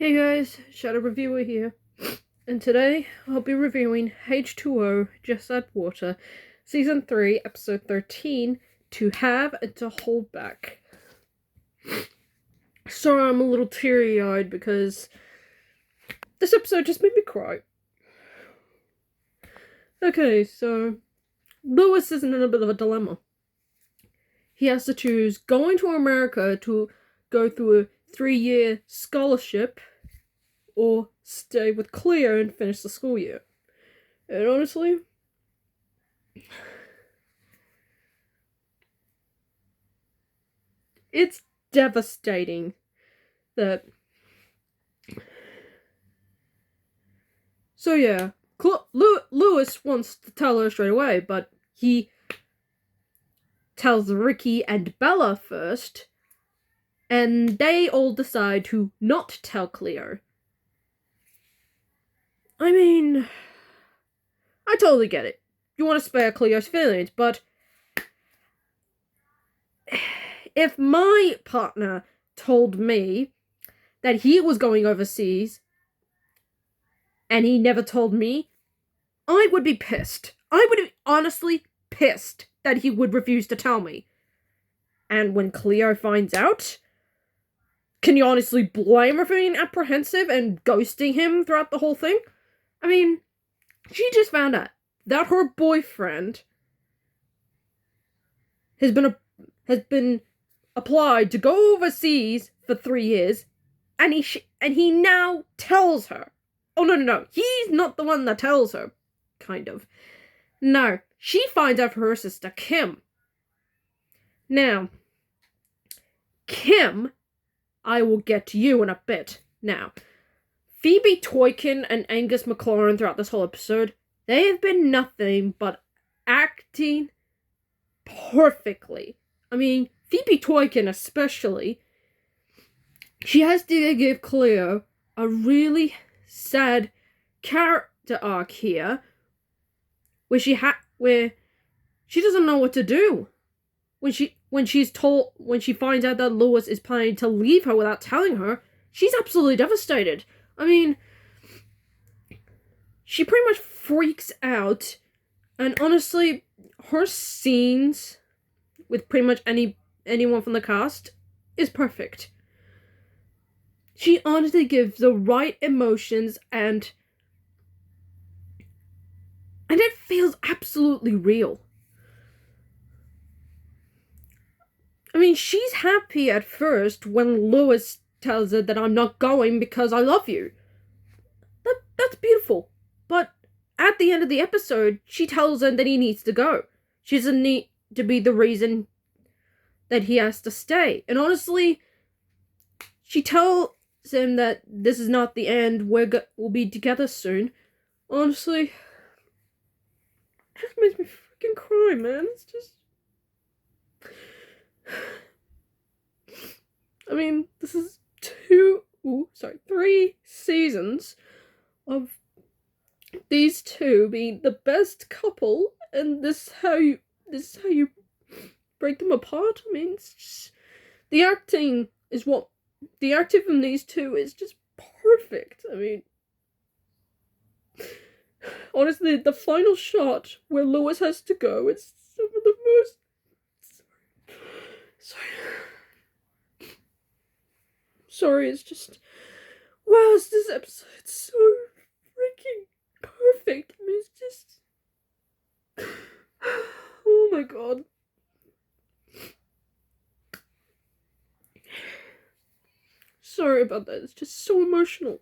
Hey guys, Shadow Reviewer here, and today I'll be reviewing H20, Just Add Water, Season 3, Episode 13, To Have and to Hold Back. Sorry I'm a little teary-eyed because this episode just made me cry. Okay, so Lewis is in a bit of a dilemma. He has to choose going to America to go through a 3-year scholarship or stay with Cleo and finish the school year. And honestly, it's devastating that... So yeah, Lewis wants to tell her straight away, but he tells Ricky and Bella first, and they all decide to not tell Cleo. I mean, I totally get it. You want to spare Cleo's feelings, but if my partner told me that he was going overseas and he never told me, I would be pissed. I would be honestly pissed that he would refuse to tell me. And when Cleo finds out, can you honestly blame her for being apprehensive and ghosting him throughout the whole thing? I mean, she just found out that her boyfriend has been applied to go overseas for 3 years, and he now tells her. Oh no, he's not the one that tells her. Kind of. No, she finds out from her sister Kim. Now, Kim, I will get to you in a bit. Now, Phoebe Toykin and Angus McLaurin throughout this whole episode, they have been nothing but acting perfectly. I mean, Phoebe Toykin especially, she has to give Cleo a really sad character arc here, where she doesn't know what to do. When she finds out that Lewis is planning to leave her without telling her, she's absolutely devastated. I mean, she pretty much freaks out, and honestly, her scenes with pretty much anyone from the cast is perfect. She honestly gives the right emotions, and it feels absolutely real. I mean, she's happy at first when Lewis tells her that I'm not going because I love you. That's beautiful. But at the end of the episode, she tells him that he needs to go. She doesn't need to be the reason that he has to stay. And honestly, she tells him that this is not the end. We'll be together soon. Honestly, it just makes me freaking cry, man. It's just... I mean, this is 3 seasons of these two being the best couple, and this is how you break them apart. I mean, it's just, the acting from these two is just perfect. I mean, honestly, the final shot where Lewis has to go is some of the most... Sorry, it's just... Wow, this episode's so freaking perfect. I mean, it's just... Oh my god. Sorry about that, it's just so emotional.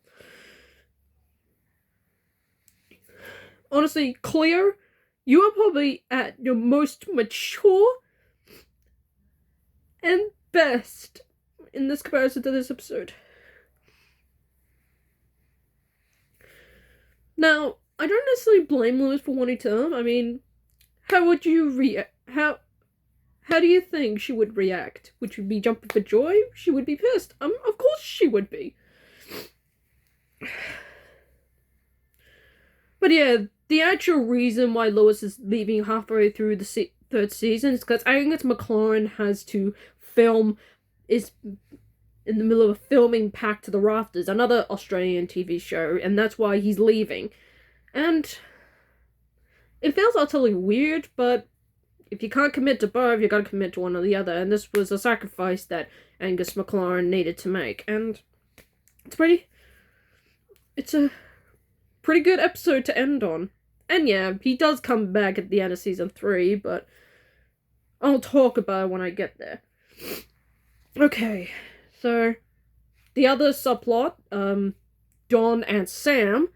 Honestly, Cleo, you are probably at your most mature and best in this comparison to this episode. Now, I don't necessarily blame Lewis for wanting to. I mean, how would you react? How do you think she would react? Would she be jumping for joy? She would be pissed. Of course she would be. But yeah, the actual reason why Lewis is leaving halfway through the 3rd season is because Angus McLaurin has to film is in the middle of filming Packed to the Rafters, another Australian TV show, and that's why he's leaving. And it feels utterly weird, but if you can't commit to both, you gotta commit to one or the other, and this was a sacrifice that Angus McLaren needed to make, and it's a pretty good episode to end on. And yeah, he does come back at the end of season 3, but I'll talk about it when I get there. Okay, so the other subplot, Don and Sam,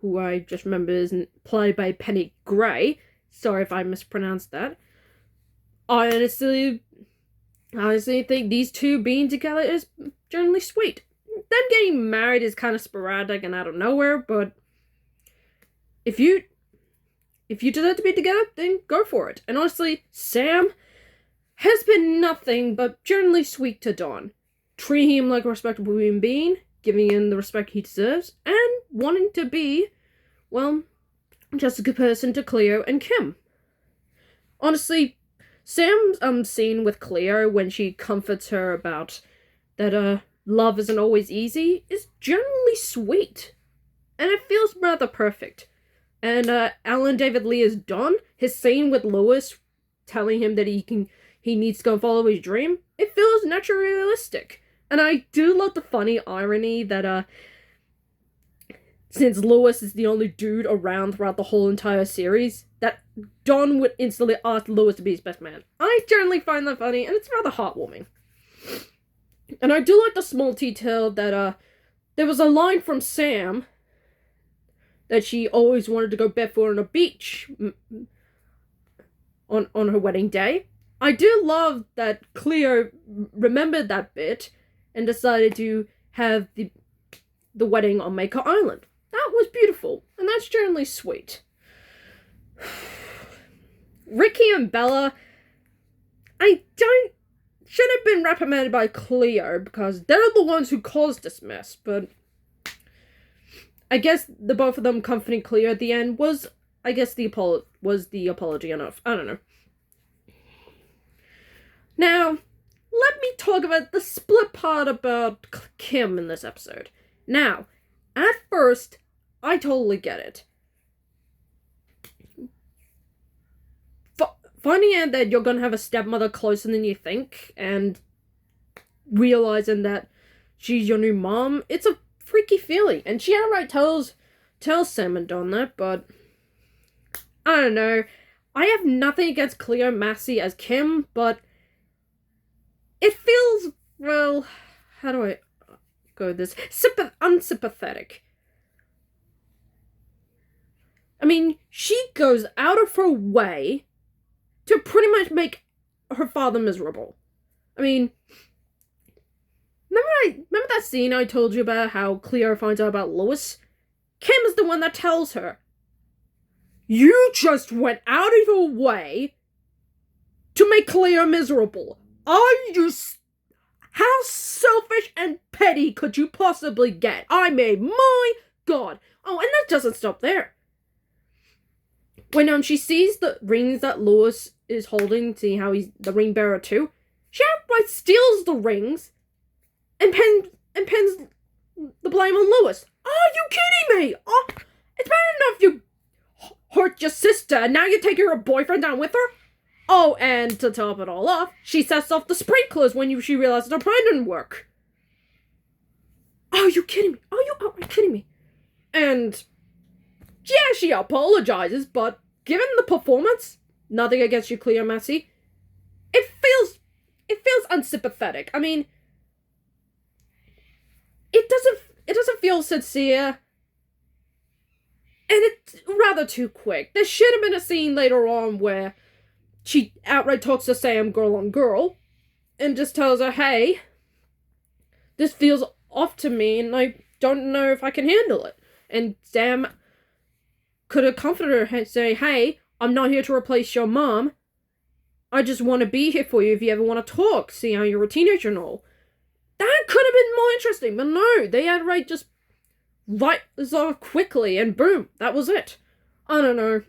who I just remember is played by Penny Gray. Sorry if I mispronounced that. I honestly think these two being together is generally sweet. Them getting married is kind of sporadic and out of nowhere, but if you decide to be together, then go for it. And honestly, Sam has been nothing but generally sweet to Don, treating him like a respectable human being, giving him the respect he deserves, and wanting to be, well, just a good person to Cleo and Kim. Honestly, Sam's scene with Cleo when she comforts her about that love isn't always easy is generally sweet, and it feels rather perfect. And Alan David Lear's Don, his scene with Lewis telling him that he needs to go and follow his dream, it feels naturally realistic. And I do love the funny irony that since Lewis is the only dude around throughout the whole entire series, that Don would instantly ask Lewis to be his best man. I generally find that funny, and it's rather heartwarming. And I do like the small detail that there was a line from Sam that she always wanted to go barefoot on a beach on her wedding day. I do love that Cleo remembered that bit and decided to have the wedding on Maker Island. That was beautiful, and that's generally sweet. Ricky and Bella, should have been reprimanded by Cleo because they're the ones who caused this mess, but I guess the both of them comforting Cleo at the end was the apology enough. I don't know. Now, let me talk about the split part about Kim in this episode. Now, at first, I totally get it. Finding out that you're gonna have a stepmother closer than you think, and realizing that she's your new mom, it's a freaky feeling. And she outright tells Sam and Don that, but I don't know. I have nothing against Cleo Massey as Kim, but it feels, well, how do I go with this? Unsympathetic. I mean, she goes out of her way to pretty much make her father miserable. I mean, remember that scene I told you about how Cleo finds out about Lewis? Kim is the one that tells her, you just went out of your way to make Cleo miserable. How selfish and petty could you possibly get? I mean, my God. Oh, and that doesn't stop there. When she sees the rings that Lewis is holding, seeing how he's the ring bearer too, she outright steals the rings and pins the blame on Lewis. Are you kidding me? Oh, it's bad enough you hurt your sister, and now you're taking her boyfriend down with her? Oh, and to top it all off, she sets off the sprinklers when she realizes her plan didn't work. Are you kidding me? Are you outright kidding me? And yeah, she apologizes, but given the performance, nothing against you, Cleo Massey, it feels unsympathetic. I mean, it doesn't feel sincere, and it's rather too quick. There should have been a scene later on where she outright talks to Sam girl on girl and just tells her, hey, this feels off to me and I don't know if I can handle it. And Sam could have comforted her and say, hey, I'm not here to replace your mom. I just want to be here for you if you ever want to talk, see how you're a teenager and all. That could have been more interesting, but no, they outright just write this off quickly and boom, that was it. I don't know.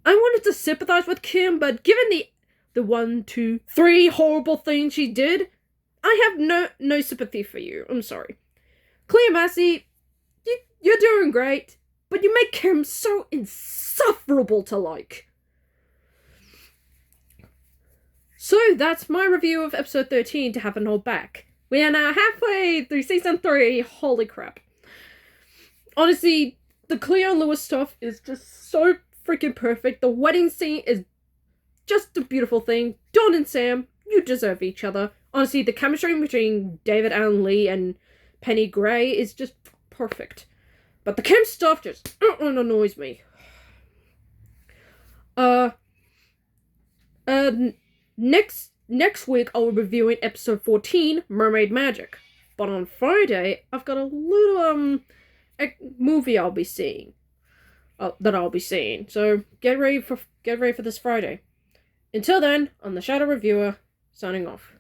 I wanted to sympathize with Kim, but given the 1, 2, 3 horrible things she did, I have no sympathy for you. I'm sorry. Cleo Massey, you're doing great, but you make Kim so insufferable to like. So that's my review of episode 13, To Have and Hold Back. We are now halfway through season 3. Holy crap. Honestly, the Cleo and Lewis stuff is just so freaking perfect. The wedding scene is just a beautiful thing. Dawn and Sam, you deserve each other. Honestly, the chemistry between David Allen Lee and Penny Gray is just perfect. But the Kim stuff just annoys me. Next week I'll be reviewing episode 14, Mermaid Magic. But on Friday, I've got a little movie I'll be seeing. That I'll be seeing. So get ready for this Friday. Until then, I'm the Shadow Reviewer, signing off.